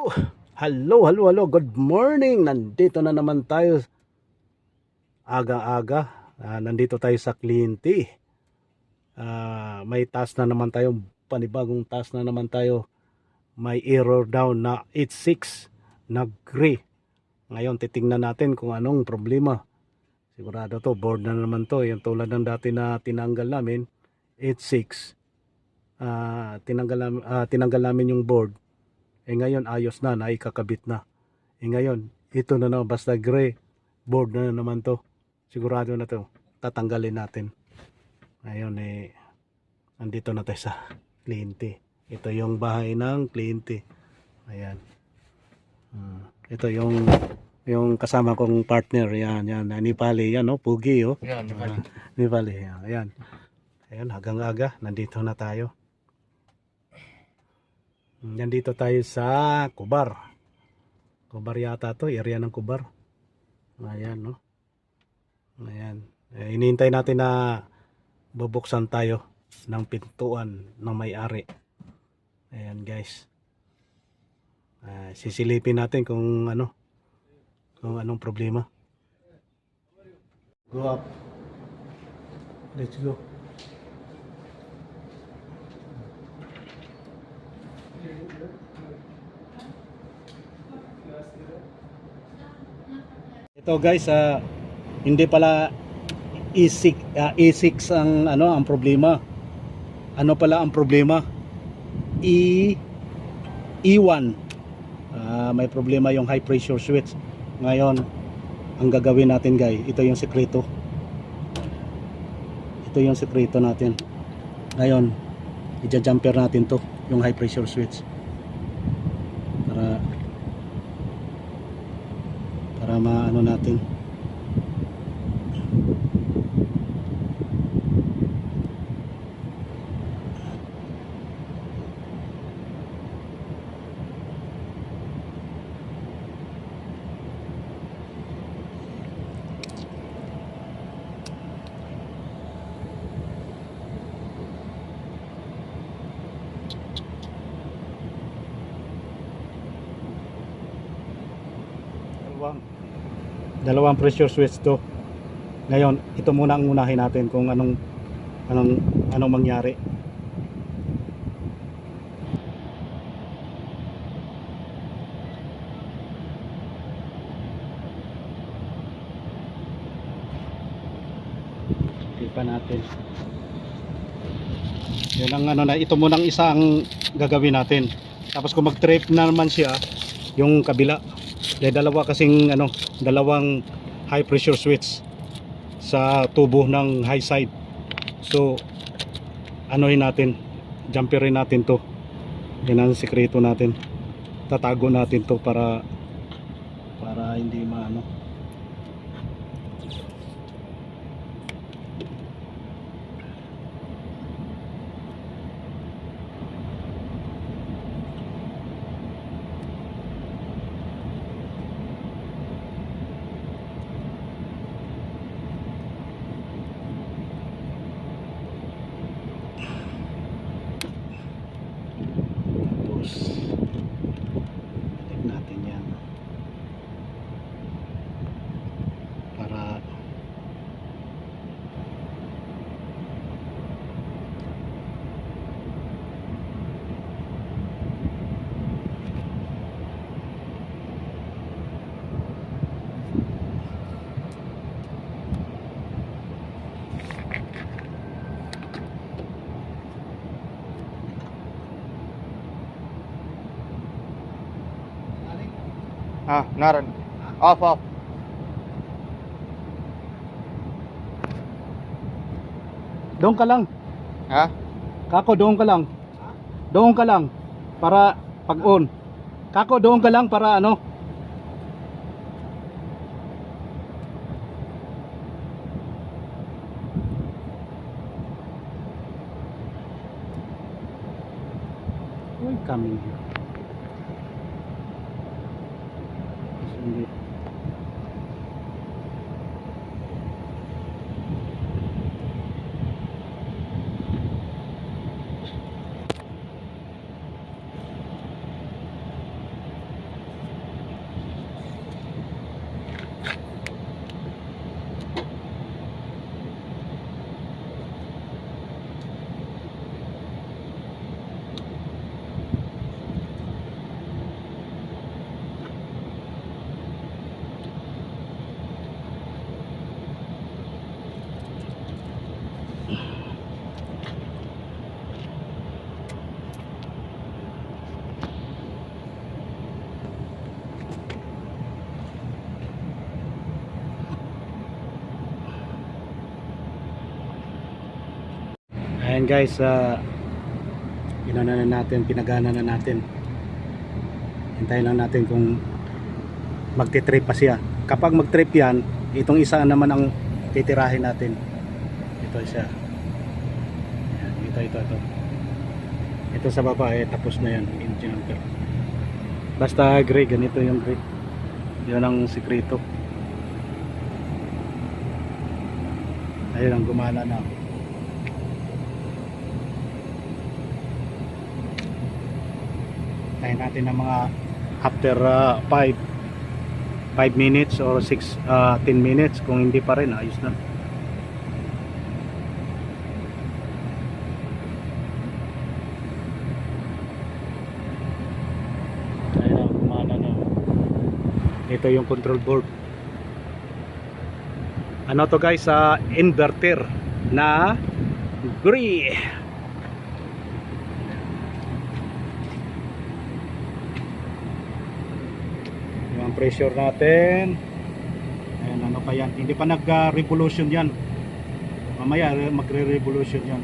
Oh, hello, good morning. Nandito na naman tayo aga-aga. Nandito tayo sa Cliente. May task na naman tayo, panibagong task na naman tayo. May error down na 86 nag-gray. Ngayon titingnan natin kung anong problema. Sigurado to, board na naman to. Yung tulad ng dati na tinanggal namin, 86. Tinanggal namin yung board. Ngayon ayos na, naikakabit na. Ngayon, ito na naman, basta gray board na naman to. Sigurado na to, tatanggalin natin. Ngayon andito na tayo sa Cliente. Ito yung bahay ng Cliente. Ayan. Ito yung kasama kong partner. Yan, Nipali, yan, Pugi, Yan, Nipali, ayan. Ayan, hanggang aga, nandito na tayo. Nandito tayo sa Kubar. Kubar yata to, area ng Kubar. Ayan, Ayan. Hinihintay natin na bubuksan tayo ng pintuan ng may-ari. Ayan, guys. Sisilipin natin kung anong problema. Go up. Let's go. Ito guys, hindi pala E6 ang problema. Ano pala ang problema? E1. May problema yung high pressure switch. Ngayon, ang gagawin natin guys, ito yung sekreto. Ito yung sekreto natin. Ngayon, i-jumper natin to, yung high pressure switch. Para maano natin. Dalawang pressure switch to. Ngayon, ito muna ang unahin natin kung anong mangyari. Tipa natin. Yan ang ito muna ang isa ang gagawin natin. Tapos kung mag-trip na naman siya, yung kabila. Dahil dalawa kasing dalawang high pressure switch sa tubo ng high side. So natin, jumperin natin to. Yan ang sekreto natin. Tatago natin to para hindi maano. Check natin yan para naran. Off. doon ka lang. Ha? Kako, doon ka lang. Doon ka lang para pag-on. Kako, doon ka lang para Why coming here? Hindi. Ayan guys, inano na natin, pinagana na natin. Hintayin lang natin kung magti-trip pa siya. Kapag mag-trip yan, itong isa naman ang titirahin natin. Ito siya. Ayan, ito. Ito sa baba tapos na yan, engine anchor. Basta gray, ganito yung gray. Yan ang sikreto. Ayun ang gumana na. Tayo natin ng mga after 5 minutes or 10 minutes. Kung hindi pa rin, ayos na. Ayun ang gumana na. Ito yung control board. Ano to guys, inverter na gray. Yung pressure natin. Ayan, ano pa yan, hindi pa nag-revolution yan. Mamaya magre-revolution yan.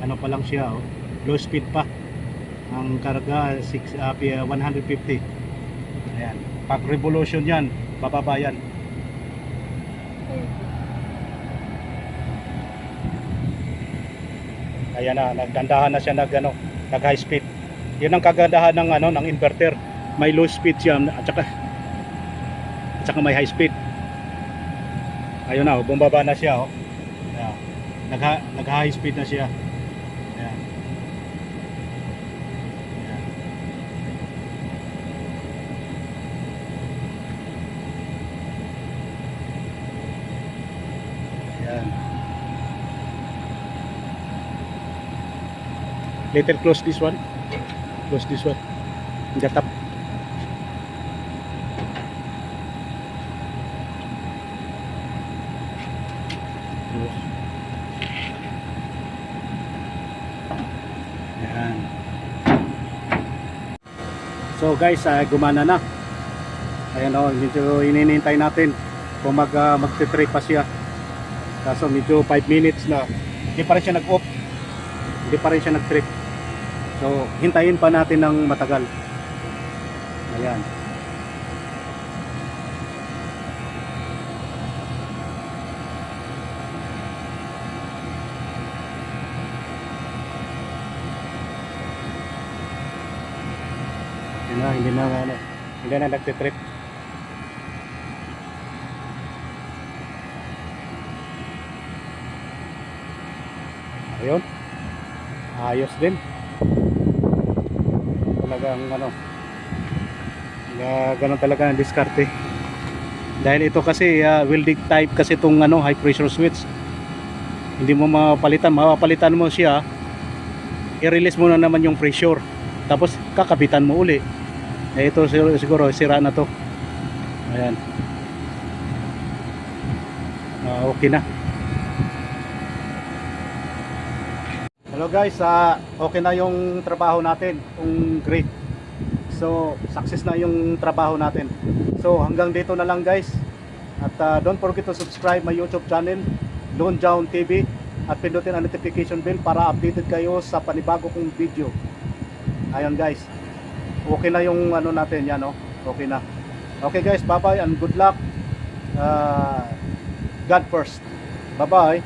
Ano pa lang siya, low speed pa. Ang karga 150. Ayan, pag revolution yan, bababa yan. Ayan na, nagdandahan na siya nag high speed. 'Yun ang kagandahan ng ng inverter. May low speed siya at saka may high speed. Ayun na, bumaba na siya, Ayan. Nag high speed na siya. Ayan. Ayan. Little close this one. Close this one. Gatap. Ayan. So guys, gumana na. Ayan medyo ininintay natin kung magte-trip pa siya. Kaso medyo 5 minutes na. Hindi pa rin siya nag-off. Hindi pa rin siya nag-trip. So, hintayin pa natin ng matagal. Ayan. Hindi na nagtitrip. Ayun. Ayos din. Talagang ganun talaga ang diskarte. Dahil ito kasi welding type kasi itong high pressure switch. Hindi mo mapapalitan mo siya. I-release mo na naman yung pressure. Tapos kakabitan mo uli. Ito siguro sira na to. Ayan. Okay na. Hello guys, okay na yung trabaho natin, yung gray. So, success na yung trabaho natin. So, hanggang dito na lang guys. At don't forget to subscribe my YouTube channel, Don Jaon TV. At pindutin ang notification bell para updated kayo sa panibago kong video. Ayun guys. Okay na yung natin yan, Okay na. Okay guys, bye bye and good luck. God first. Bye bye.